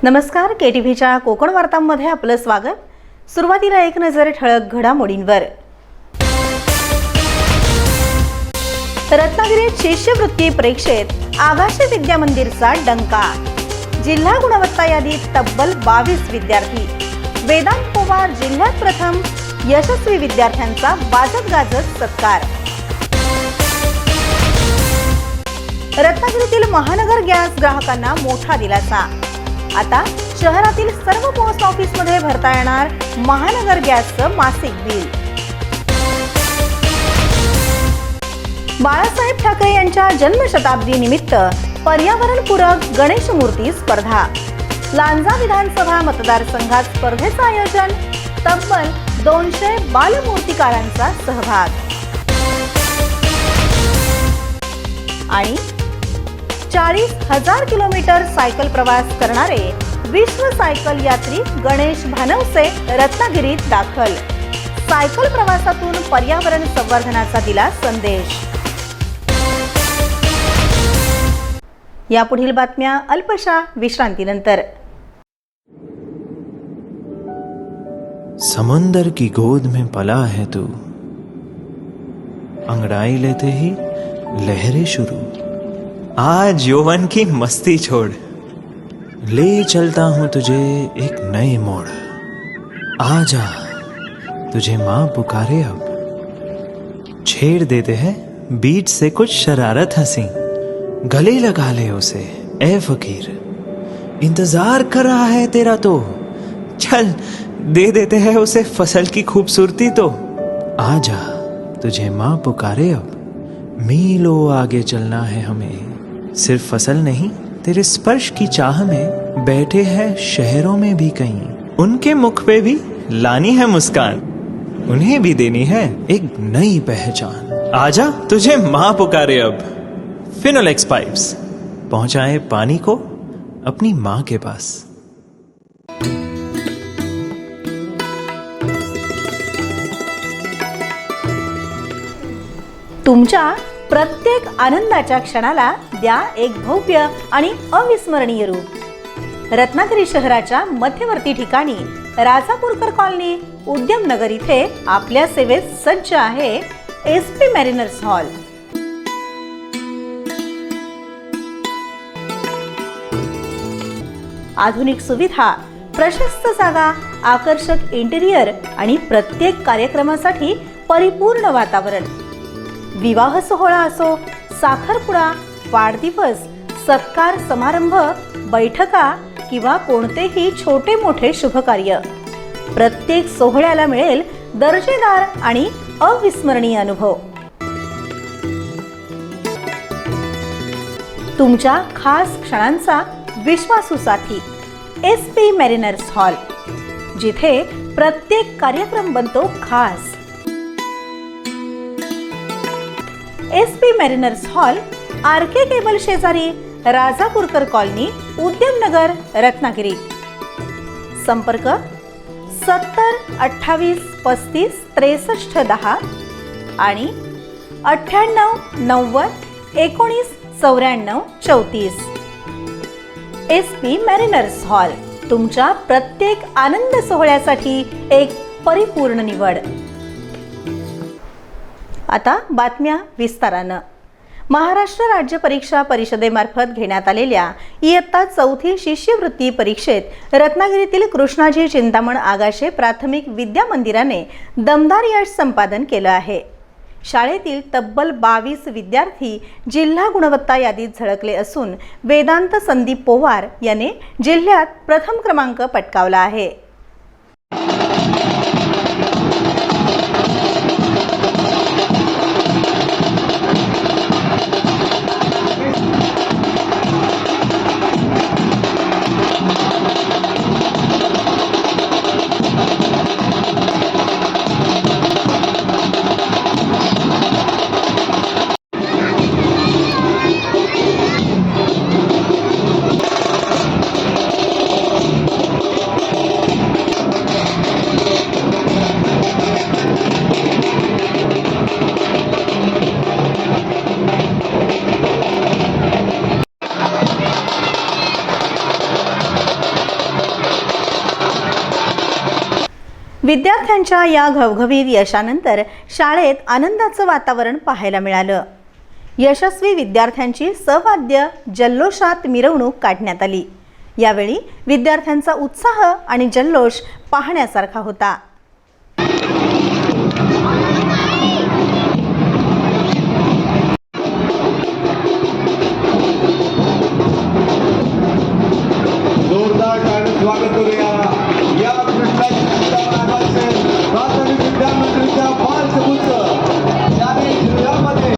नमस्कार, केटीव्हीच्या कोकण वार्तांमध्ये आपलं स्वागत। सुरुवातीला एक नजर ठळक घडामोडींवर। रत्नागिरीत शिष्यवृत्ती परीक्षेत आगाशे विद्या मंदिरचा डंका। जिल्हा गुणवत्ता यादीत तब्बल 22 विद्यार्थी। वेदांत पोवार जिल्ह्यात प्रथम, यशस्वी विद्यार्थ्यांचा वाजत गाजत सत्कार। रत्नागिरीतील महानगर गॅस ग्राहकांना मोठा दिलासा। आता शहरातील सर्व पोस्ट ऑफिस मध्ये भरता येणार महानगर गॅसचं मासिक बिल। बाळासाहेब ठाकरे यांच्या जन्मशताब्दी निमित्त पर्यावरणपूरक गणेश मूर्ती स्पर्धा। लांजा विधानसभा मतदारसंघात स्पर्धेचं आयोजन। तब्बल 200 बालमूर्तिकारांचा सहभाग। आणि 40,000 किलोमीटर सायकल प्रवास करणारे विश्व सायकल यात्री गणेश भानवसे रत्नागिरीत दाखल। सायकल प्रवासातून पर्यावरण संवर्धनाचा दिला संदेश। यापुढील बातम्या अल्पशा विश्रांतीनंतर। समुंदर की गोद में पला है तू, अंगड़ाई लेते ही लहरें शुरू। आज यौवन की मस्ती छोड़, ले चलता हूं तुझे एक नए मोड़। आजा तुझे माँ पुकारे अब, छेड़ देते हैं बीच से कुछ शरारत हंसी। गले लगा ले उसे ए फकीर, इंतजार कर रहा है तेरा तो। चल दे देते हैं उसे फसल की खूबसूरती तो। आजा तुझे माँ पुकारे अब, मीलों आगे चलना है हमें। सिर्फ फसल नहीं, तेरे स्पर्श की चाह में बैठे हैं शहरों में भी कहीं। उनके मुख पे भी लानी है मुस्कान, उन्हें भी देनी है एक नई पहचान। आजा तुझे माँ पुकारे अब। फिनोलेक्स पाइप्स पहुंचाए पानी को अपनी माँ के पास। तुमच्या प्रत्येक आनंदाच्या क्षणाला द्या एक भव्य आणि अविस्मरणीय रूप। रत्नागिरी शहराच्या मध्यवर्ती ठिकाणी राजापूरकर कॉलनी उद्यमनगर इथे आपल्या सेवेत सज्ज आहे एसपी मॅरिनर्स हॉल। आधुनिक सुविधा, प्रशस्त जागा, आकर्षक इंटेरियर आणि प्रत्येक कार्यक्रमासाठी परिपूर्ण वातावरण। विवाह सोहळा असो, साखरपुडा, वाढदिवस, सत्कार समारंभ, बैठका किंवा कोणतेही छोटे मोठे शुभकार्य, प्रत्येक सोहळ्याला मिळेल दर्जेदार आणि अविस्मरणीय अनुभव। तुमच्या खास क्षणांचा विश्वासू साथी एसपी मॅरिनर्स हॉल, जिथे प्रत्येक कार्यक्रम बनतो खास। एसपी मॅरिनर्स हॉल, आरके केबल शेजारी, राजापूरकर कॉलनी, उद्यमनगर, रत्नागिरी। संपर्क 70 28 35 63 10 आणि 98 90 19 94 34। एसपी मॅरिनर्स हॉल, तुमच्या प्रत्येक आनंद सोहळ्यासाठी एक परिपूर्ण निवड। आता बातम्या विस्तारानं। महाराष्ट्र राज्य परीक्षा परिषदेमार्फत घेण्यात आलेल्या इयत्ता 4थी शिष्यवृत्ती परीक्षेत रत्नागिरीतील कृष्णाजी चिंतामण आगाशे प्राथमिक विद्या मंदिराने दमदार यश संपादन केलं आहे। शाळेतील तब्बल 22 विद्यार्थी जिल्हा गुणवत्ता यादीत झळकले असून वेदांत संदीप पोवार याने जिल्ह्यात प्रथम क्रमांक पटकावला आहे। विद्यार्थ्यांच्या या घवघवीत यशानंतर शाळेत आनंदाचं वातावरण पाहायला मिळालं. यशस्वी विद्यार्थ्यांची सवाद्य जल्लोषात मिरवणूक काढण्यात आली. यावेळी विद्यार्थ्यांचा उत्साह आणि जल्लोष पाहण्यासारखा होता. जोरदार टाळ्यांनी स्वागत करूया या कृष्णाजी चिंतामणाचे प्राथमिक विद्यामंडळीच्या बालसमुद्र शालेय जिल्ह्यामध्ये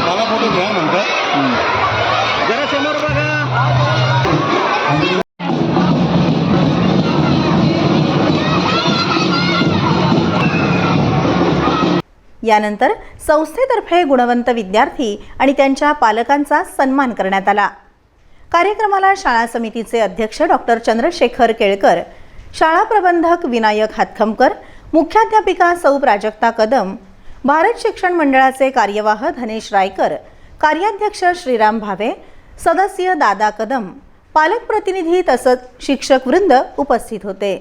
मला फोटो घ्या म्हणतात जरा समोर बघा. यानंतर संस्थेतर्फे गुणवंत विद्यार्थी आणि त्यांच्या पालकांचा सन्मान करण्यात आला. कार्यक्रमाला शाळा समितीचे अध्यक्ष डॉक्टर चंद्रशेखर केळकर, शाळा प्रबंधक विनायक हातखमकर, मुख्याध्यापिका सौ प्राजक्ता कदम, भारत शिक्षण मंडळाचे कार्यवाह धनेश रायकर, कार्याध्यक्ष श्रीराम भावे, सदस्य दादा कदम, पालक प्रतिनिधी तसंच शिक्षक वृंद उपस्थित होते.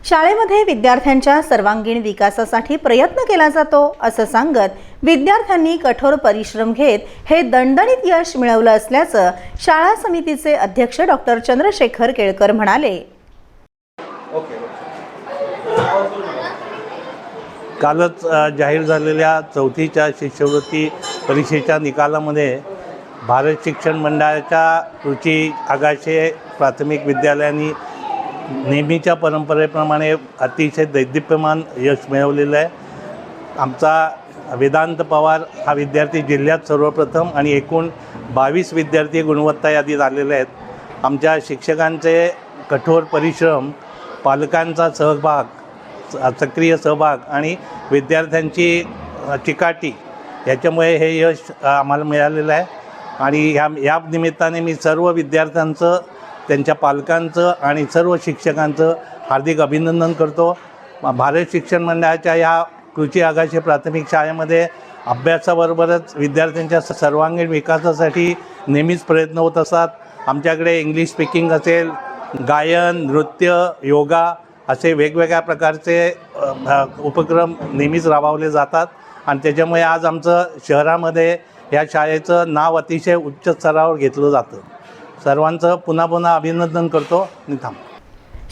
शाळेमध्ये विद्यार्थ्यांच्या सर्वांगीण विकासासाठी प्रयत्न केला जातो असं सांगत विद्यार्थ्यांनी कठोर परिश्रम घेत हे दणदणीत यश मिळवलं असल्याचं शाळा समितीचे अध्यक्ष डॉक्टर चंद्रशेखर केळकर म्हणाले. कालच जाहीर झालेल्या 4थीच्या शिष्यवृत्ती परीक्षेच्या निकालामध्ये भारत शिक्षण मंडळाच्या रुची आगाशे प्राथमिक विद्यालयांनी नेहमीच्या परंपरेप्रमाणे अतिशय दैदिप्यमान यश मिळवलेलं आहे. आमचा वेदांत पवार हा विद्यार्थी जिल्ह्यात सर्वप्रथम आणि एकूण 22 विद्यार्थी गुणवत्ता यादीत आलेले आहेत. आमच्या शिक्षकांचे कठोर परिश्रम, पालकांचा सहभाग, सक्रिय सहभाग आणि विद्यार्थ्यांची चिकाटी याच्यामुळे हे यश आम्हाला मिळालेलं आहे. आणि या निमित्ताने मी सर्व विद्यार्थ्यांचं, त्यांच्या पालकांचं आणि सर्व शिक्षकांचं हार्दिक अभिनंदन करतो. भारत शिक्षण मंडळाच्या या कृची आगाशे प्राथमिक शाळेमध्ये अभ्यासाबरोबरच विद्यार्थ्यांच्या सर्वांगीण विकासासाठी नेहमीच प्रयत्न होत असतात. आमच्याकडे इंग्लिश स्पीकिंग असेल, गायन, नृत्य, योगा असे वेगवेगळ्या प्रकारचे उपक्रम नेहमीच राबवले जातात आणि त्याच्यामुळे आज आमचं शहरामध्ये या शाळेचं नाव अतिशय उच्च स्तरावर घेतलं जातं. सर्वांचं पुन्हा पुन्हा अभिनंदन करतो. निथाम.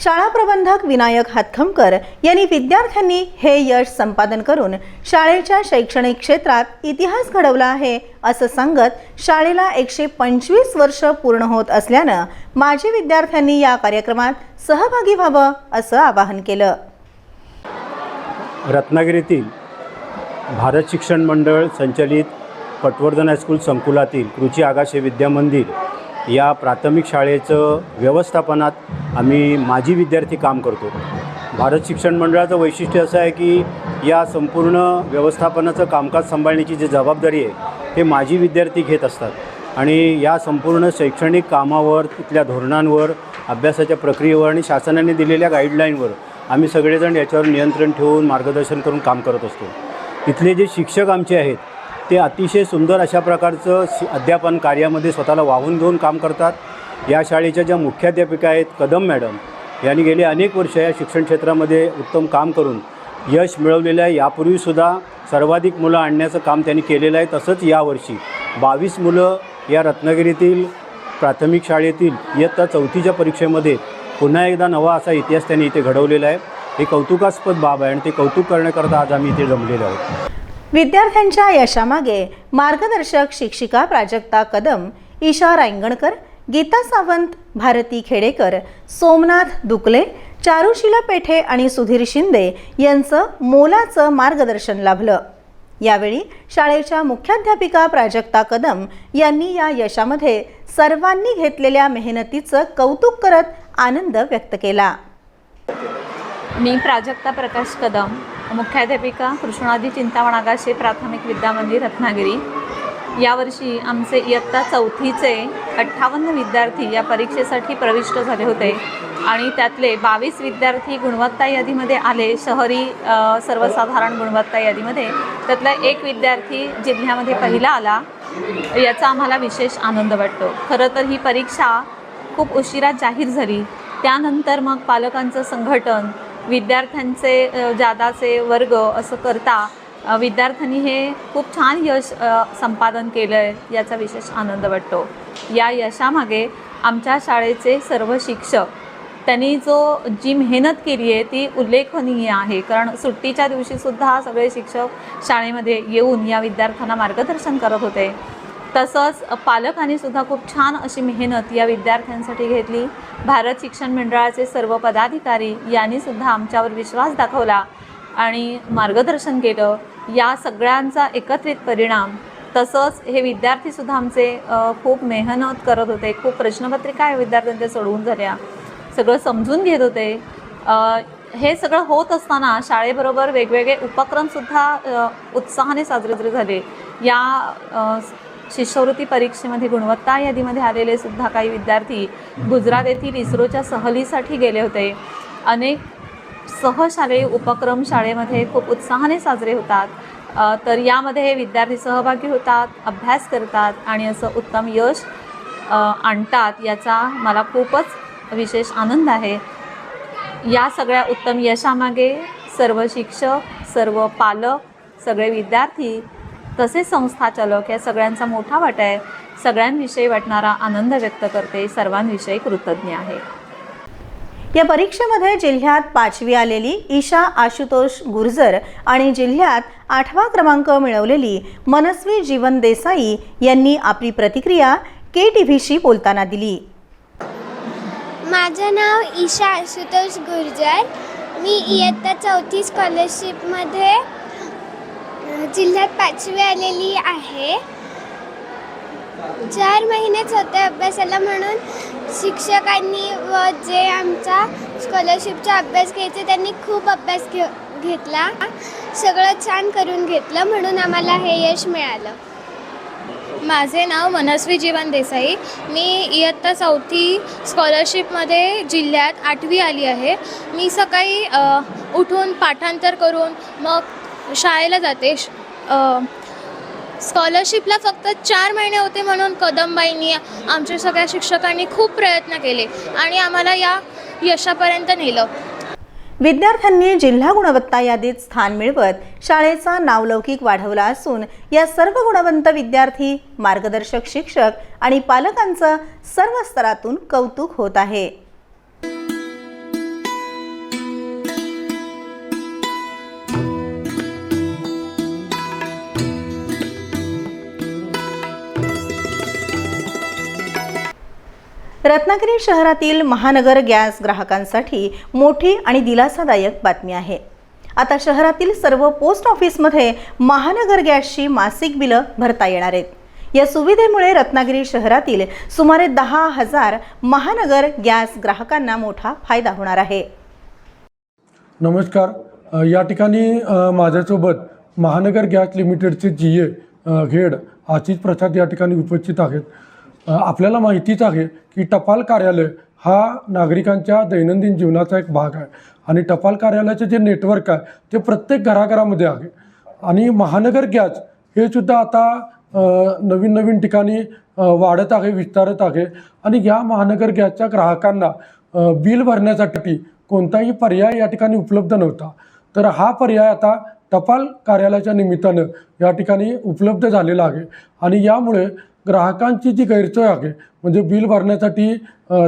शाळा प्रबंधक विनायक हातखमकर यांनी विद्यार्थ्यांनी हे यश संपादन करून शाळेच्या शैक्षणिक क्षेत्रात इतिहास घडवला आहे असं सांगत शाळेला 125 वर्ष पूर्ण होत असल्यानं माजी विद्यार्थ्यांनी या कार्यक्रमात सहभागी व्हावं असं आवाहन केलं. रत्नागिरीतील भारत शिक्षण मंडळ संचलित पटवर्धन हायस्कूल संकुलातील कृची आगाशे विद्यामंदिर या प्राथमिक शाळेचं व्यवस्थापनात आम्ही माजी विद्यार्थी काम करतो. भारत शिक्षण मंडळाचं वैशिष्ट्य असं आहे की या संपूर्ण व्यवस्थापनाचं कामकाज सांभाळण्याची जी जबाबदारी आहे हे माजी विद्यार्थी घेत असतात आणि या संपूर्ण शैक्षणिक कामावर, तिथल्या धोरणांवर, अभ्यासाच्या प्रक्रियेवर आणि शासनाने दिलेल्या गाईडलाईनवर आम्ही सगळेजण याच्यावर नियंत्रण ठेवून मार्गदर्शन करून काम करत असतो. इथले जे शिक्षक आमचे आहेत ते अतिशय सुंदर अशा प्रकारचं अध्यापन कार्यामध्ये स्वतःला वाहून घेऊन काम करतात. या शाळेच्या ज्या मुख्याध्यापिका आहेत कदम मॅडम यांनी गेले अनेक वर्ष या शिक्षण क्षेत्रामध्ये उत्तम काम करून यश मिळवलेलं आहे. यापूर्वीसुद्धा सर्वाधिक मुलं आणण्याचं काम त्यांनी केलेलं आहे. तसंच यावर्षी 22 मुलं या रत्नागिरीतील प्राथमिक शाळेतील इयत्ता 4थीच्या परीक्षेमध्ये पुन्हा एकदा नवा असा इतिहास त्यांनी इथे घडवलेला आहे. हे कौतुकास्पद बाब आहे आणि ते कौतुक करण्याकरता आज आम्ही इथे जमलेलो आहोत. विद्यार्थ्यांच्या यशामागे मार्गदर्शक शिक्षिका प्राजक्ता कदम, ईशा रांगणकर, गीता सावंत, भारती खेडेकर, सोमनाथ दुकले, चारुशीला पेठे आणि सुधीर शिंदे यांचं मोलाचं मार्गदर्शन लाभलं. यावेळी शाळेच्या मुख्याध्यापिका प्राजक्ता कदम यांनी या यशामध्ये सर्वांनी घेतलेल्या मेहनतीचं कौतुक करत आनंद व्यक्त केला. मी प्राजक्ता प्रकाश कदम, मुख्याध्यापिका कृष्णाजी चिंतामण आगाशे प्राथमिक विद्यामंदिर रत्नागिरी. यावर्षी आमचे इयत्ता 4थीचे 58 विद्यार्थी या परीक्षेसाठी प्रविष्ट झाले होते आणि त्यातले 22 विद्यार्थी गुणवत्ता यादीमध्ये आले, शहरी सर्वसाधारण गुणवत्ता यादीमध्ये. त्यातला एक विद्यार्थी जिल्ह्यामध्ये पहिला आला. याचा आम्हाला विशेष आनंद वाटतो. खरं तर ही परीक्षा खूप उशिरा जाहीर झाली. त्यानंतर मग पालकांचं संघटन, विद्यार्थ्यांचे जादाचे वर्ग असं करता विद्यार्थ्यांनी हे खूप छान यश संपादन केलं आहे. याचा विशेष आनंद वाटतो. या यशामागे आमच्या शाळेचे सर्व शिक्षक, त्यांनी जी मेहनत केली आहे ती उल्लेखनीय आहे. कारण सुट्टीच्या दिवशीसुद्धा सगळे शिक्षक शाळेमध्ये येऊन या विद्यार्थ्यांना मार्गदर्शन करत होते. तसंच पालकांनीसुद्धा खूप छान अशी मेहनत या विद्यार्थ्यांसाठी घेतली. भारत शिक्षण मंडळाचे सर्व पदाधिकारी यांनीसुद्धा आमच्यावर विश्वास दाखवला आणि मार्गदर्शन केलं. या सगळ्यांचा एकत्रित परिणाम. तसंच हे विद्यार्थीसुद्धा आमचे खूप मेहनत करत होते. खूप प्रश्नपत्रिका या विद्यार्थ्यांच्या सोडवून झाल्या, सगळं समजून घेत होते. हे सगळं होत असताना शाळेबरोबर वेगवेगळे उपक्रमसुद्धा उत्साहाने साजरे झाले. या शिष्यवृत्ती परीक्षेमध्ये गुणवत्ता यादीमध्ये आलेले सुद्धा काही विद्यार्थी गुजरात येथील इस्रोच्या सहलीसाठी गेले होते. अनेक सहशालेय उपक्रम शाळेमध्ये खूप उत्साहाने साजरे होतात. तर यामध्ये हे विद्यार्थी सहभागी होतात, अभ्यास करतात आणि असं उत्तम यश आणतात. याचा मला खूपच विशेष आनंद आहे. या सगळ्या उत्तम यशामागे सर्व शिक्षक, सर्व पालक, सगळे विद्यार्थी तसेच संस्थाचालक या सगळ्यांचा मोठा वाटा आहे. सगळ्यांविषयी वाटणारा आनंद व्यक्त करते. सर्वांविषयी कृतज्ञ आहे. या परीक्षेमध्ये जिल्ह्यात 5वी आलेली ईशा आशुतोष गुर्जर आणि जिल्ह्यात 8वा क्रमांक मिळवलेली मनस्वी जीवन देसाई यांनी आपली प्रतिक्रिया KTVशी बोलताना दिली. माझं नाव ईशा आशुतोष गुर्जर. मी इयत्ता 4थी स्कॉलरशिपमध्ये जिल्ह्यात 5वी आलेली आहे. 4 महिनेच होते अभ्यासाला, म्हणून शिक्षकांनी व जे आमचा स्कॉलरशिपचा अभ्यास घ्यायचे त्यांनी खूप अभ्यास घेतला. सगळं छान करून घेतलं, म्हणून आम्हाला हे यश मिळालं. माझे नाव मनस्वी जीवन देसाई. मी इयत्ता 4थी स्कॉलरशिपमध्ये जिल्ह्यात 8वी आली आहे. मी सकाळी उठून पाठांतर करून मग शाळेला जाते. स्कॉलरशिपला फक्त 4 महिने होते, म्हणून कदमबाईंनी, आमच्या सगळ्या शिक्षकांनी खूप प्रयत्न केले आणि आम्हाला या यशापर्यंत नेलं. विद्यार्थ्यांनी जिल्हा गुणवत्ता यादीत स्थान मिळवत शाळेचा नावलौकिक वाढवला असून या सर्व गुणवंत विद्यार्थी, मार्गदर्शक शिक्षक आणि पालकांचं सर्व स्तरातून कौतुक होत आहे. रत्नागिरी शहरातील महानगर गॅस ग्राहकांसाठी मोठी आणि दिलासादायक बातमी आहे. आता शहरातील सर्व पोस्ट ऑफिसमध्ये महानगर गॅसची मासिक बिलं भरता येणार आहेत. या सुविधेमुळे रत्नागिरी शहरातील सुमारे 10,000 महानगर गॅस ग्राहकांना मोठा फायदा होणार आहे. नमस्कार. या ठिकाणी माझ्यासोबत महानगर गॅस लिमिटेडचे GA हेड आशिष प्रसाद या ठिकाणी उपस्थित आहेत. आपल्याला माहितीच आहे की टपाल कार्यालय हा नागरिकांच्या दैनंदिन जीवनाचा एक भाग आहे आणि टपाल कार्यालयाचे जे नेटवर्क आहे ते प्रत्येक घराघरामध्ये आहे. आणि महानगर गॅस हे सुद्धा आता नवीन नवीन ठिकाणी वाढत आहे, विस्तारत आहे. आणि या महानगर गॅसच्या ग्राहकांना बिल भरण्यासाठी कोणताही पर्याय या ठिकाणी उपलब्ध नव्हता. तर हा पर्याय आता टपाल कार्यालयाच्या निमित्तानं या ठिकाणी उपलब्ध झालेला आहे. आणि यामुळे ग्राहकांची जी गैरसोय आहे, म्हणजे बिल भरण्यासाठी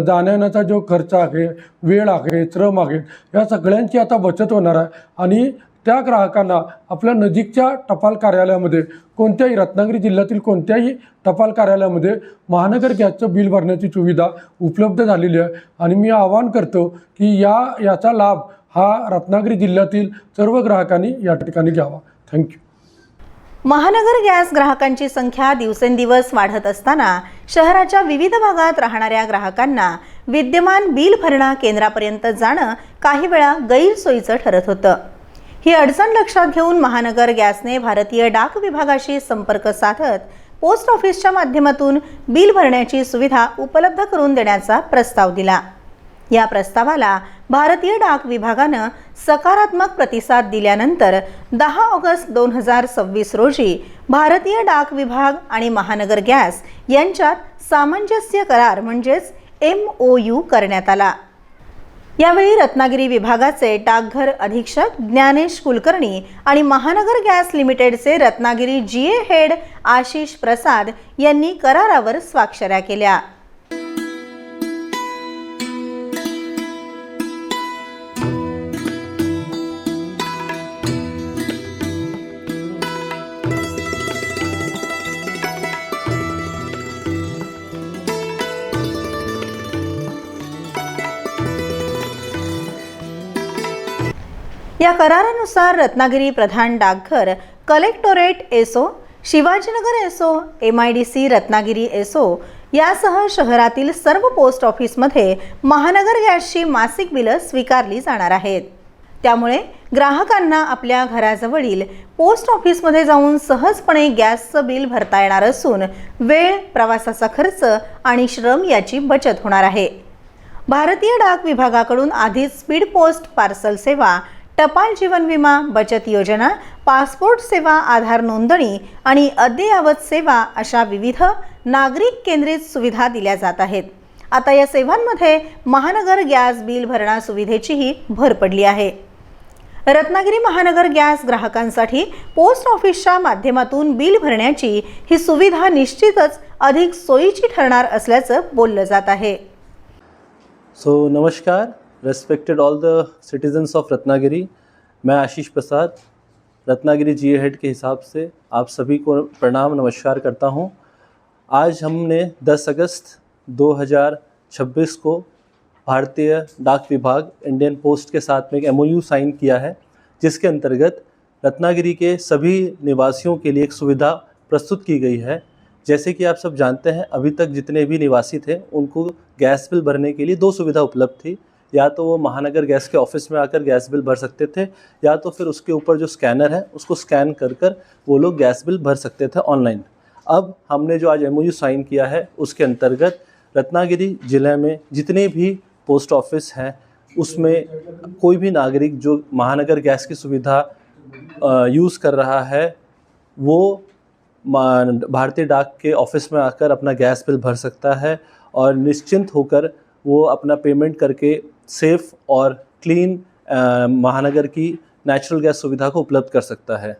जाण्याचा जो खर्च आहे, वेळ आहे, श्रम आहे, या सगळ्यांची आता बचत होणार आहे. आणि त्या ग्राहकांना आपल्या नजीकच्या टपाल कार्यालयामध्ये कोणत्याही रत्नागिरी जिल्ह्यातील कोणत्याही टपाल कार्यालयामध्ये महानगर गॅसचं बिल भरण्याची सुविधा उपलब्ध झालेली आहे. आणि मी आवाहन करतो की याचा लाभ हा रत्नागिरी जिल्ह्यातील सर्व ग्राहकांनी या ठिकाणी घ्यावा. थँक्यू. महानगर गॅस ग्राहकांची संख्या दिवसेंदिवस वाढत असताना शहराच्या विविध भागात राहणाऱ्या ग्राहकांना विद्यमान बिल भरणा केंद्रापर्यंत जाणं काही वेळा गैरसोयीचं ठरत होतं. ही अडचण लक्षात घेऊन महानगर गॅसने भारतीय डाक विभागाशी संपर्क साधत पोस्ट ऑफिसच्या माध्यमातून बिल भरण्याची सुविधा उपलब्ध करून देण्याचा प्रस्ताव दिला. या प्रस्तावाला भारतीय डाक विभागानं सकारात्मक प्रतिसाद दिल्यानंतर 10 ऑगस्ट 2026 रोजी भारतीय डाक विभाग आणि महानगर गॅस यांच्यात सामंजस्य करार म्हणजेच MOU करण्यात आला. यावेळी रत्नागिरी विभागाचे डाकघर अधीक्षक ज्ञानेश कुलकर्णी आणि महानगर गॅस लिमिटेडचे रत्नागिरी GA हेड आशिष प्रसाद यांनी करारावर स्वाक्षऱ्या केल्या. या करारानुसार रत्नागिरी प्रधान डाकघर, collectorate SO, Shivajinagar SO, MIDC Ratnagiri SO यासह शहरातील सर्व पोस्ट ऑफिसमध्ये महानगर गॅसची मासिक बिलं स्वीकारली जाणार आहेत. त्यामुळे ग्राहकांना आपल्या घराजवळील पोस्ट ऑफिसमध्ये जाऊन सहजपणे गॅसचं बिल भरता येणार असून वेळ, प्रवासाचा खर्च आणि श्रम याची बचत होणार आहे. भारतीय डाक विभागाकडून आधीच स्पीड पोस्ट पार्सल सेवा, टपाल जीवन विमा, बचत योजना, पासपोर्ट सेवा, आधार नोंदणी आणि अद्ययावत सेवा अशा विविध नागरिक केंद्रित सुविधा दिल्या जात आहेत. आता या सेवांमध्ये महानगर गॅस बिल भरणा सुविधेचीही भर पडली आहे. रत्नागिरी महानगर गॅस ग्राहकांसाठी पोस्ट ऑफिसच्या माध्यमातून बिल भरण्याची ही सुविधा निश्चितच अधिक सोयीची ठरणार असल्याचं बोललं जात आहे. सो नमस्कार, respected all the citizens of Ratnagiri, मैं आशीष प्रसाद रत्नागिरी GA हेड के हिसाब से आप सभी को प्रणाम नमस्कार करता हूं. आज हमने 10 अगस्त 2026 को भारतीय डाक विभाग इंडियन पोस्ट के साथ में एक MOU साइन किया है, जिसके अंतर्गत रत्नागिरी के सभी निवासियों के लिए एक सुविधा प्रस्तुत की गई है. जैसे कि आप सब जानते हैं, अभी तक जितने भी निवासी थे उनको गैस बिल भरने के लिए 2 सुविधा उपलब्ध थी. या तो वो महानगर गैस के ऑफिस में आकर गैस बिल भर सकते थे, या तो फिर उसके ऊपर जो स्कैनर है उसको स्कैन कर कर वो लोग गैस बिल भर सकते थे ऑनलाइन. अब हमने जो आज MOU साइन किया है उसके अंतर्गत रत्नागिरी ज़िले में जितने भी पोस्ट ऑफिस हैं उसमें कोई भी नागरिक जो महानगर गैस की सुविधा यूज़ कर रहा है वो भारतीय डाक के ऑफिस में आकर अपना गैस बिल भर सकता है और निश्चिंत होकर वो अपना पेमेंट करके सेफ़ और क्लीन महानगर की नेचुरल गैस सुविधा को उपलब्ध कर सकता है.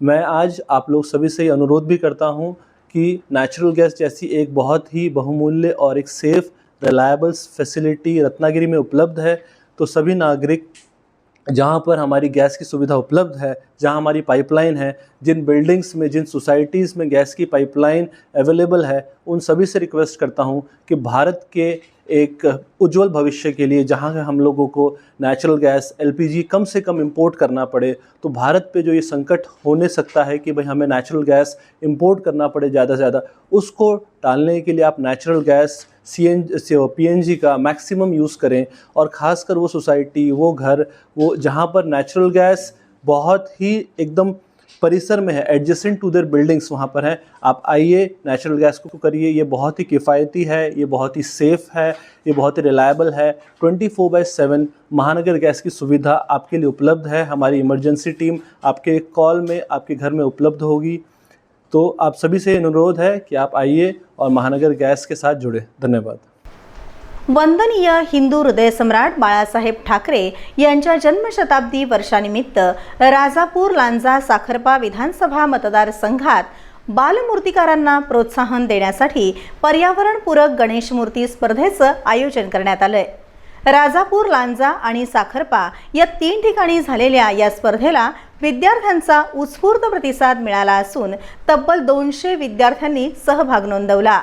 मैं आज आप लोग सभी से अनुरोध भी करता हूं कि नेचुरल गैस जैसी एक बहुत ही बहुमूल्य और एक सेफ़ रिलायबल फैसिलिटी रत्नागिरी में उपलब्ध है, तो सभी नागरिक जहाँ पर हमारी गैस की सुविधा उपलब्ध है, जहाँ हमारी पाइपलाइन है, जिन बिल्डिंग्स में, जिन सोसाइटीज़ में गैस की पाइपलाइन अवेलेबल है, उन सभी से रिक्वेस्ट करता हूँ कि भारत के एक उज्जवल भविष्य के लिए, जहाँ हम लोगों को नेचुरल गैस LPG कम से कम इंपोर्ट करना पड़े, तो भारत पे जो ये संकट होने सकता है कि भाई हमें नेचुरल गैस इंपोर्ट करना पड़े ज़्यादा से ज़्यादा, उसको टालने के लिए आप नेचुरल गैस PNG का मैक्सिमम यूज़ करें, और ख़ासकर वो सोसाइटी, वो घर, वो जहाँ पर नेचुरल गैस बहुत ही एकदम परिसर में है, एडजेसेंट टू देयर बिल्डिंग्स वहाँ पर है, आप आइए नेचुरल गैस को करिए। ये बहुत ही किफ़ायती है, ये बहुत ही सेफ़ है, ये बहुत ही रिलायबल है। 24/7 महानगर गैस की सुविधा आपके लिए उपलब्ध है। हमारी इमरजेंसी टीम आपके कॉल में आपके घर में उपलब्ध होगी। तो आप सभी से अनुरोध है कि आप आइए और महानगर गैस के साथ जुड़े। धन्यवाद। वंदनीय हिंदू हृदय सम्राट बाळासाहेब ठाकरे यांच्या जन्मशताब्दी वर्षानिमित्त राजापूर लांजा साखरपा विधानसभा मतदारसंघात बालमूर्तिकारांना प्रोत्साहन देण्यासाठी पर्यावरणपूरक गणेश मूर्ती स्पर्धेचं आयोजन करण्यात आलंय। राजापूर, लांजा आणि साखरपा या 3 ठिकाणी झालेल्या या स्पर्धेला विद्यार्थ्यांचा उत्स्फूर्त प्रतिसाद मिळाला असून तब्बल 200 विद्यार्थ्यांनी सहभाग नोंदवला।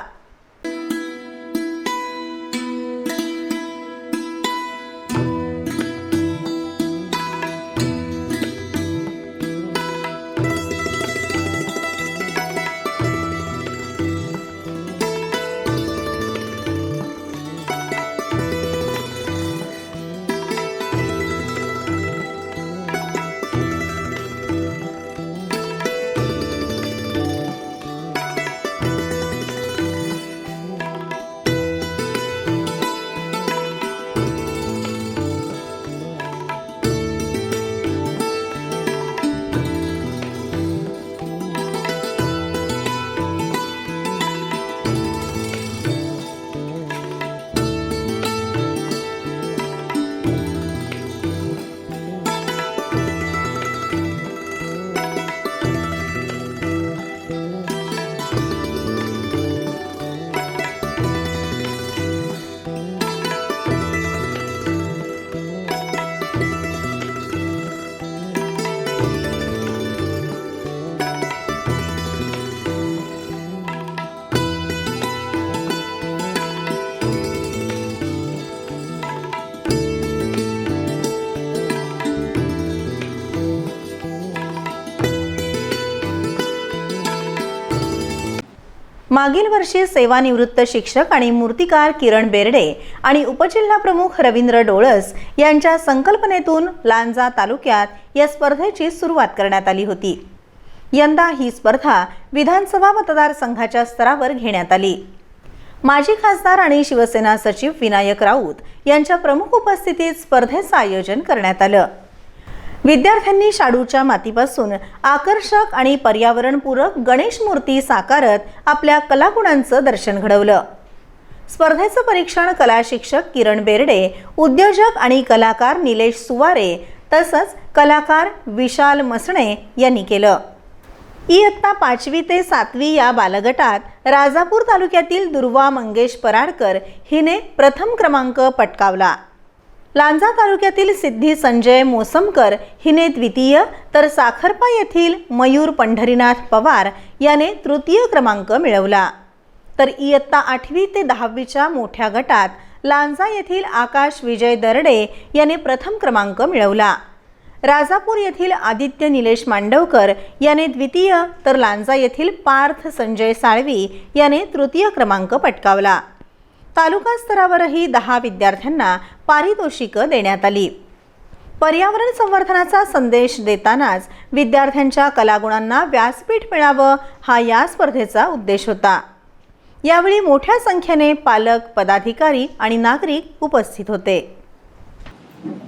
मागील वर्षी सेवानिवृत्त शिक्षक आणि मूर्तिकार किरण बेर्डे आणि उपजिल्हा प्रमुख रवींद्र डोळस यांच्या संकल्पनेतून लांजा तालुक्यात या स्पर्धेची सुरुवात करण्यात आली होती। यंदा ही स्पर्धा विधानसभा मतदारसंघाच्या स्तरावर घेण्यात आली। माजी खासदार आणि शिवसेना सचिव विनायक राऊत यांच्या प्रमुख उपस्थितीत स्पर्धेचं आयोजन करण्यात आलं। विद्यार्थ्यांनी शाडूच्या मातीपासून आकर्षक आणि पर्यावरणपूरक गणेश मूर्ती साकारत आपल्या कलागुणांचं दर्शन घडवलं। स्पर्धेचं परीक्षण कला शिक्षक किरण बेर्डे, उद्योजक आणि कलाकार निलेश सुवारे तसंच कलाकार विशाल मसणे यांनी केलं। इयत्ता 5वी ते 7वी या बालगटात राजापूर तालुक्यातील दुर्वा मंगेश पराडकर हिने प्रथम क्रमांक पटकावला। लांजा तालुक्यातील सिद्धी संजय मोसमकर हिने द्वितीय, तर साखरपा येथील मयूर पंढरीनाथ पवार याने तृतीय क्रमांक मिळवला। तर इयत्ता 8वी ते 10वीच्या मोठ्या गटात लांजा येथील आकाश विजय दरडे याने प्रथम क्रमांक मिळवला। राजापूर येथील आदित्य निलेश मांडवकर याने द्वितीय, तर लांजा येथील पार्थ संजय साळवी याने तृतीय क्रमांक पटकावला। तालुका स्तरावरही 10 विद्यार्थ्यांना पारितोषिकं देण्यात आली। पर्यावरण संवर्धनाचा संदेश देतानाच विद्यार्थ्यांच्या कलागुणांना व्यासपीठ मिळावं हा या स्पर्धेचा उद्देश होता। यावेळी मोठ्या संख्येने पालक, पदाधिकारी आणि नागरिक उपस्थित होते।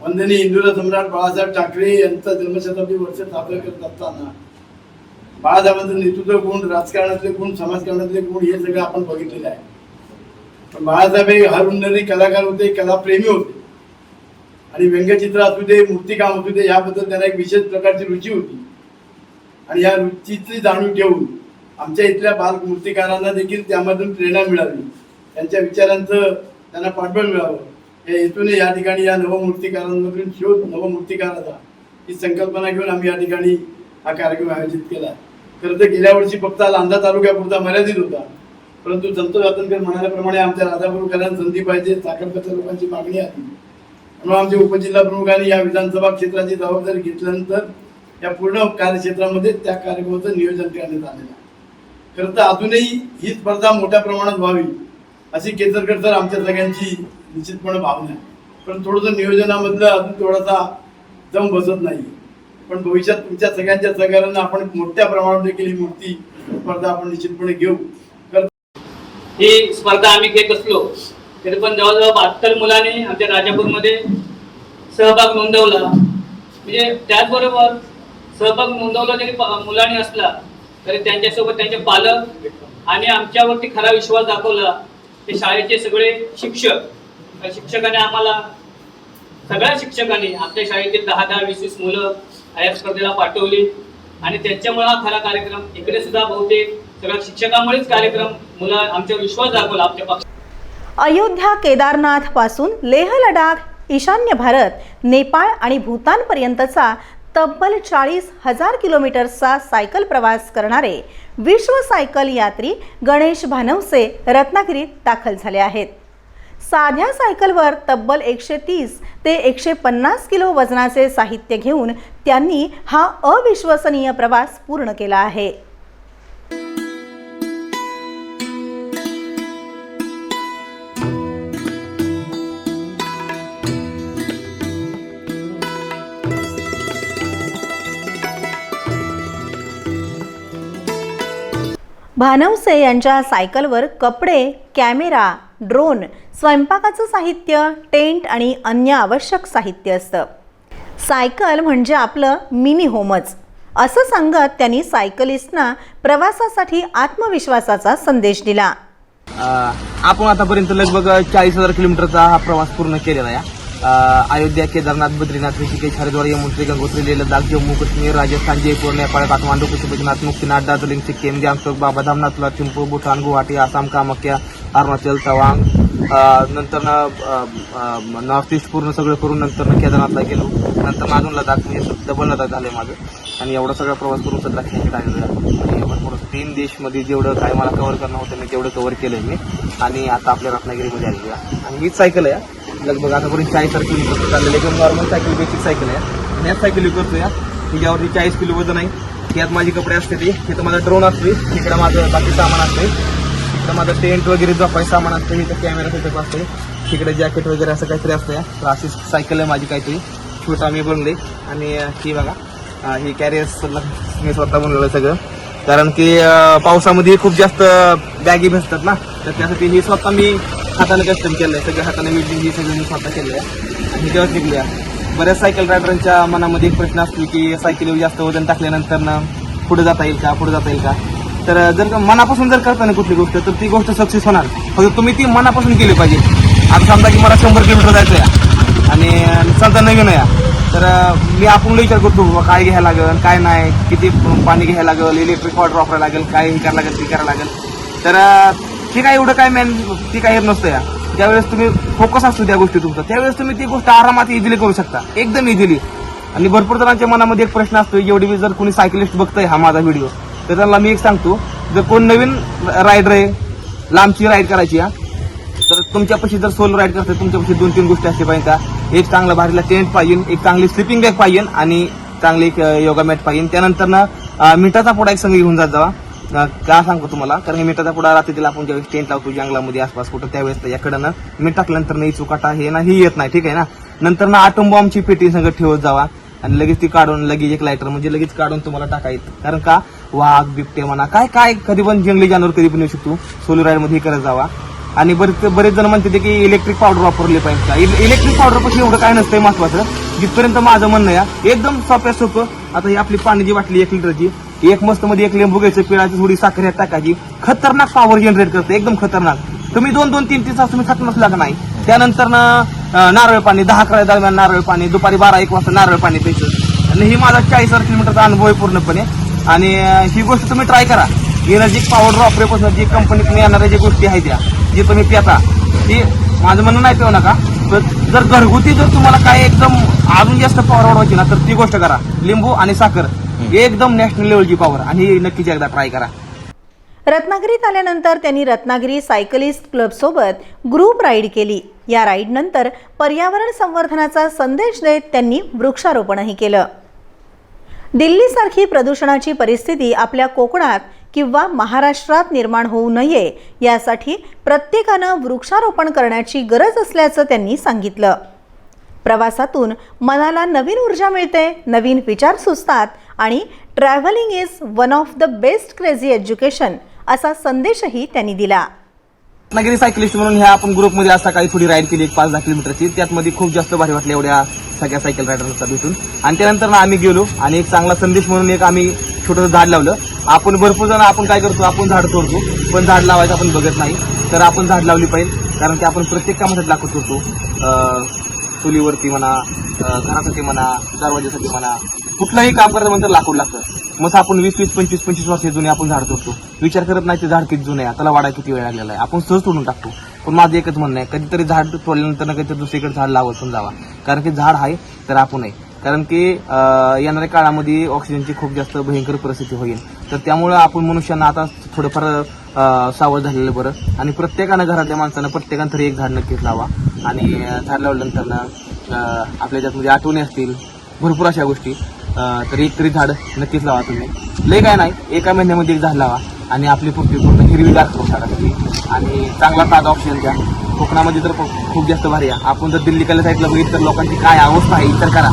वंदनीय हिंदू सम्राट बाळासाहेब ठाकरे यांचा जन्मशताब्दी वर्ष साजरा करत असताना बाळासाहेबांचं नेतृत्व गुण, राजकारणातले गुण, समाजकारणातले गुण हे सगळं आपण बघितलेलं आहे। पण बाळासाहेब हे हरहुन्नरी कलाकार होते, कलाप्रेमी होते आणि व्यंगचित्र असू दे, मूर्तिकाम असू दे याबद्दल त्यांना एक विशेष प्रकारची रुची होती। आणि या रुचीची जाणीव ठेवून आमच्या इथल्या बालमूर्तिकारांना देखील त्यामधून प्रेरणा मिळावी, त्यांच्या विचारांचं त्यांना पाठबळ मिळावं या हेतूने या ठिकाणी या नवमूर्तिकारांमधून शोध नवमूर्तिकाराचा ही संकल्पना घेऊन आम्ही या ठिकाणी हा कार्यक्रम आयोजित केला। खरं तर गेल्या वर्षी फक्त लांजा तालुक्यापुरता मर्यादित होता, परंतु संतोष वातनकर म्हणाल्याप्रमाणे आमच्या राजापूरकरांना संधी पाहिजे, साखरपाच्या लोकांची मागणी आली म्हणून आमचे उपजिल्हा प्रमुखांनी या विधानसभा क्षेत्राची जबाबदारी घेतल्यानंतर या पूर्ण कार्यक्षेत्रामध्ये त्या कार्यक्रमाचं नियोजन करण्यात आलेलं आहे। खरं तर अजूनही ही स्पर्धा मोठ्या प्रमाणात व्हावी अशी केसरकर सर आमच्या सगळ्यांची निश्चितपणे भावना आहे. पण थोडंसं नियोजनामधलं अजून थोडासा जम बसत नाही. पण भविष्यात तुमच्या सगळ्यांच्या सहकार्यानं आपण मोठ्या प्रमाणात देखील ही मूर्ती स्पर्धा आपण निश्चितपणे घेऊ. ही स्पर्धा आम्ही घेत असलो तरी पण जवळजवळ 72 मुलांनी आमच्या राजापूरमध्ये सहभाग नोंदवला. म्हणजे त्याचबरोबर सहभाग नोंदवला जरी मुलांनी असला तरी त्यांच्यासोबत त्यांचे पालक आणि आमच्यावरती खरा विश्वास दाखवला ते शाळेचे सगळे शिक्षकांनी आम्हाला सगळ्या शिक्षकांनी आमच्या शाळेतील 10-20 मुलं या स्पर्धेला पाठवली आणि त्याच्यामुळे हा खरा कार्यक्रम इकडे सुद्धा बहुतेक सगळ्या शिक्षकांमुळेच कार्यक्रम मुलं आमच्यावर विश्वास दाखवला आमच्या पक्ष. अयोध्या केदारनाथ पासून लेह लडाख, ईशान्य भारत, नेपाळ आणि भूतानपर्यंतचा तब्बल 40,000 किलोमीटरचा सायकल प्रवास करणारे विश्व सायकल यात्री गणेश भानवसे रत्नागिरीत दाखल झाले आहेत. साध्या सायकलवर तब्बल 130 ते 150 किलो वजनाचे साहित्य घेऊन त्यांनी हा अविश्वसनीय प्रवास पूर्ण केला आहे. भानवसे यांच्या सायकलवर कपडे, कॅमेरा, ड्रोन, स्वयंपाकाचं साहित्य, टेंट आणि अन्य आवश्यक साहित्य असतं. सायकल म्हणजे आपलं मिनी होमच असं सांगत त्यांनी सायकलिस्टना प्रवासासाठी आत्मविश्वासाचा संदेश दिला. आपण आतापर्यंत लगभग 40,000 किलोमीटरचा हा प्रवास पूर्ण केलेला आहे. अयोध्या, केदारनाथ, बद्रीनाथ, ऋषिकेश, हरिद्वार, यमुनोत्री, गंगोत्री, लेह लडाख, जम्मू काश्मीर, राजस्थान, जयपूर, नेपाळ, काठमांडू, पशुपतीनाथ, मुक्तीनाथ, दार्जिलिंग, सिक्कीम, गँगटॉक, बाबाधाम, नथुला, थिम्पू, भूटान, गुवाहाटी, आसाम, कामाख्या, अरुणाचल, तवांग, नंतर नॉर्थ ईस्ट पूर्ण सगळं करून नंतर केदारनाथला गेलो. नंतर अजून लडाख, म्हणजे डबल लडाख झाले माझं. आणि एवढा सगळा प्रवास करून सध्या खेळत आलेलो आहे. आणि भरपूर 3 देशमध्ये जेवढं काय मला कव्हर करणं होतं मी तेवढं कव्हर केलं मी. आणि आता आपल्या रत्नागिरीमध्ये आलेलो आहे. आणि हीच सायकल आहे लगभग आतापर्यंत 40,000 किलोमीटर चाललेलं एकदम नॉर्मल सायकल, बेसिक सायकल आहे. आणि ह्याच सायकल करतो या त्याच्यावरती 40 किलो वजन आहे. त्यात माझी कपडे असते ते, तिथं माझा ड्रोन असते, तिकडं माझं बाकी सामान असते, तिकडं माझं टेंट वगैरे झोपायचं सामान असतं, इथं कॅमेरा सेटअप असते, तिकडे जॅकेट वगैरे असं काहीतरी असतं. तर अशी सायकल आहे माझी काहीतरी छोटा मी बनले. आणि ही बघा ही कॅरियर्स मी स्वतः बनवलं सगळं, कारण की पावसामध्ये खूप जास्त बॅगी भेटतात ना, तर त्यासाठी ही स्वतः मी हाताने कस्टम केलं आहे. सगळ्या हाताने वेल्डिंग ही सगळं मी स्वतः केलं आहे. आणि तेव्हाच निघली आहे. बऱ्याच सायकल रायडरांच्या मनामध्ये एक प्रश्न असतो की सायकलीवर जास्त वजन टाकल्यानंतर पुढे जाता येईल का. तर जर मनापासून जर करता ना कुठली गोष्ट तर ती गोष्ट सक्सेस होणार. फक्त तुम्ही ती मनापासून केली पाहिजे. आता समजा की मला 100 किलोमीटर जायचं आहे आणि समजा नवीन आहे, तर मी आपण विचार करतो बाबा काय घ्यायला लागेल, काय नाही, किती पाणी घ्यायला लागेल, इलेक्ट्रिक वॉटर वापरायला लागेल, काय हे करायला लागेल, ते करायला लागेल. तर ठीक आहे, एवढं काय ती काही नसतं या. ज्यावेळेस तुम्ही फोकस असतो त्या गोष्टी तुमचा, त्यावेळेस तुम्ही ती गोष्ट आरामात इझिली करू शकता, एकदम इझिली. आणि भरपूर जणांच्या मनामध्ये एक प्रश्न असतो, एवढी जर कोणी सायकलिस्ट बघतंय हा माझा व्हिडिओ, तर त्यांना मी एक सांगतो, जर कोण नवीन रायडर आहे, लांबची राईड करायची तर तुमच्यापाशी जर सोलो राईड करताय, तुमच्यापाशी 2-3 गोष्टी असल्या पाहिजे का. एक चांगला भारीला टेंट पाहिजे, एक चांगली स्लिपिंग बॅग पाहिजे आणि चांगली एक योगा मॅट पाहिजे. त्यानंतर मिठाचा पुडा एक संग घेऊन जात जावा. का सांगतो तुम्हाला, कारण मिठाचा पुडा रात्रीला आपण ज्यावेळेस टेंट लावतो जंगलामध्ये आसपास कुठं, त्यावेळेस याकडं मीठ टाकल्यानंतर नाही चुकाटा हे ना ही येत नाही, ठीक आहे ना. नंतर आटम बॉम्बची पेटी संगत ठेवत जावा आणि लगेच ती काढून लगेच एक लायटर म्हणजे लगेच काढून तुम्हाला टाकायचं. कारण का वाघ, बिबटे म्हणा काय कधी पण जंगली जानवर कधी पण येऊ शकतो. सोलो राईड मध्ये करत जावा. आणि बरेच जण म्हणते की इलेक्ट्रिक पावडर वापरले पाहिजे का. इलेक्ट्रिक पावडर पासून एवढं काय नसतंय महत्वाचं, जिथपर्यंत माझं म्हणणं आहे एकदम सोपं. आता ही आपली पाण्याची बाटली 1 लिटरची, एक मस्त मध्ये 1 लिंबू घ्यायचं, पिळाची थोडी साखर ह्यात टाकायची, खतरनाक पॉवर जनरेट करते, एकदम खतरनाक. तुम्ही 2-3 तास तुम्ही थकणार नसला का नाही. त्यानंतर नारळ पाणी 10-11 दरम्यान नारळ पाणी, दुपारी 12-1 वाजता नारळ पाणी प्यायचं. आणि ही माझा 40,000 किलोमीटरचा अनुभव आहे पूर्णपणे. आणि ही गोष्ट तुम्ही ट्राय करा. एनर्जिक पावडर वापरेपासून जी कंपनीतून येणाऱ्या ज्या गोष्टी आहेत त्या जे तुम्ही पिता, ती माझं म्हणणं नाही पिऊ नका. जर घरगुती जर तुम्हाला काय एकदम अजून जास्त पॉवर वाढवायची ना, तर ती गोष्ट करा. लिंबू आणि साखर एकदम नॅशनल लेवलची पॉवर, आणि ही नक्कीच एकदा ट्राय करा. रत्नागिरीत आल्यानंतर त्यांनी रत्नागिरी सायकलिस्ट क्लब सोबत ग्रुप राईड केली. या राईड नंतर पर्यावरण संवर्धनाचा संदेश देत त्यांनी वृक्षारोपणही केलं. दिल्लीसारखी प्रदूषणाची परिस्थिती आपल्या कोकणात किंवा महाराष्ट्रात निर्माण होऊ नये यासाठी प्रत्येकानं वृक्षारोपण करण्याची गरज असल्याचं त्यांनी सांगितलं. प्रवासातून मनाला नवीन ऊर्जा मिळते, नवीन विचार सुचतात आणि travelling is one of the best crazy education असा संदेशही त्यांनी दिला. रत्नागिरी सायकलिस्ट म्हणून ह्या आपण ग्रुपमध्ये आज सकाळी थोडी राईड केली 5-10 किलोमीटरची. त्यातमध्ये खूप जास्त भारी वाटले एवढ्या सगळ्या सायकल रायडर्सचा भेटून. आणि त्यानंतर आम्ही गेलो आणि एक चांगला संदेश म्हणून एक आम्ही छोटंसं झाड लावलं. आपण भरपूर जण आपण काय करतो, आपण झाड तोडतो, पण झाड लावायचं आपण बघत नाही. तर आपण झाड लावली पाहिजे, कारण की आपण प्रत्येक कामासाठी लाकूड तोडतो. चुलीवरती म्हणा, घरासाठी म्हणा, दरवाजासाठी म्हणा, कुठलंही काम करायचं म्हणतं लाकूड लागतं. मग आपण 20-25 वर्ष जुने आपण झाड तोडतो, विचार करत नाही ते झाड किती जुने आहे, त्याला वाढायला किती वेळ लागलेला आहे, आपण सहज तोडून टाकतो. पण माझं एकच म्हणणं आहे, कधीतरी झाड तोडल्यानंतर कधीतरी दुसरीकडे झाड लावत पण जावा, कारण की झाड आहे तर आपण आहे. कारण की येणाऱ्या काळामध्ये ऑक्सिजनची खूप जास्त भयंकर परिस्थिती होईल. तर त्यामुळं आपण मनुष्यांना आता थोडंफार सावध झालेलं बरं. आणि प्रत्येकानं घरातल्या माणसानं प्रत्येकानं तरी एक झाड नक्कीच लावा. आणि झाड लावल्यानंतर आपल्या ज्यामध्ये आठवणी असतील भरपूर अशा गोष्टी, तर एक तरी झाड नक्कीच लावा तुम्ही. लय काय नाही, एका महिन्यामध्ये एक झाड लावा आणि आपली पृथ्वी पूर्ण हिरवीगार झाडासाठी आणि चांगला ताजा ऑक्सिजन द्या. कोकणामध्ये तर खूप जास्त भारी आहे. आपण जर दिल्लीकडल्या साईडला बघितलं तर लोकांची काय अवस्था आहे इतर करा.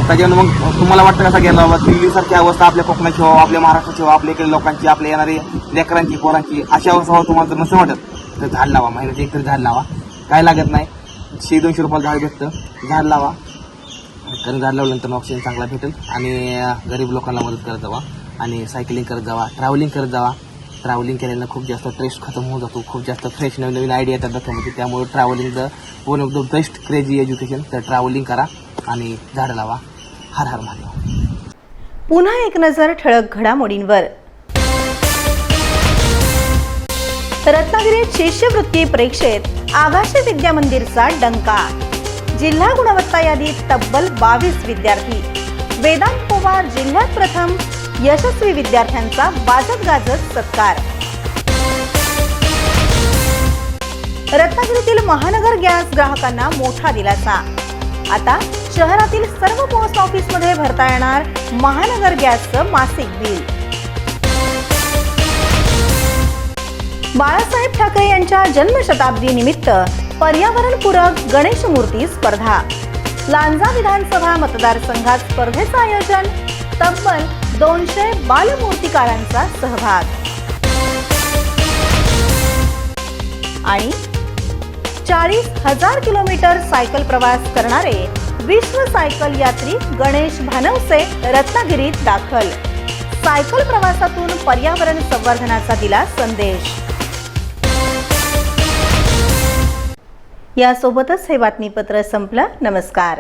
त्याच्यानं मग तुम्हाला वाटतं कसा गेला बाबा दिल्लीसारखी अवस्था आपल्या कोकणाची व्हावं, आपल्या महाराष्ट्राची व्हावं, आपल्या इकडे लोकांची, आपल्या येणारी लेकरांची, पोरांची अशी अवस्था व्हावं तुम्हाला जर नसं वाटत तर झाड लावा. महिन्यात एक तरी झाड लावा, काय लागत नाही. 100-200 रुपयाला झाड भेटतं, झाड लावा. कारण झाड लावल्यानंतर ऑक्सिजन चांगला भेटेल आणि गरीब लोकांना मदत करत जावा आणि सायकलिंग करत जावा, ट्रॅव्हलिंग करत जावा. ट्रॅव्हलिंग केल्यानं खूप जास्त स्ट्रेस खतम होऊन जातो, खूप जास्त फ्रेश नवीन आयडिया येतात डोक्यामध्ये. त्यामुळे travelling the one of the best crazy education. तर ट्रॅव्हलिंग करा आणि झाडं लावा. हर हर महादेव. पुन्हा एक नजर ठळक घडामोडींवर. रत्नागिरीत शिष्यवृत्ती परीक्षेत आगाशे विद्या मंदिरचा डंका. जिल्हा गुणवत्ता यादीत तब्बल 22 विद्यार्थी. वेदांत पवार जिल्ह्यात प्रथम. यशस्वी विद्यार्थ्यांचा वाजत गाजत सत्कार. रत्नागिरीतील महानगर गॅस ग्राहकांना मोठा दिलासा. आता शहरातील सर्व पोस्ट ऑफिसमध्ये भरता येणार महानगर गॅसचं मासिक बिल. बाळासाहेब ठाकरे यांच्या जन्मशताब्दी निमित्त पर्यावरणपूरक गणेश मूर्ती स्पर्धा. लांजा विधानसभा मतदारसंघात स्पर्धेचं आयोजन. तब्बल 200 बालमूर्तिकारांचा सहभाग. आणि 40,000 किलोमीटर सायकल प्रवास करणारे विश्व सायकल यात्री गणेश भानवसे रत्नागिरीत दाखल. सायकल प्रवासातून पर्यावरण संवर्धनाचा दिला संदेश. यासोबतच हे बातमीपत्र संपलं. नमस्कार.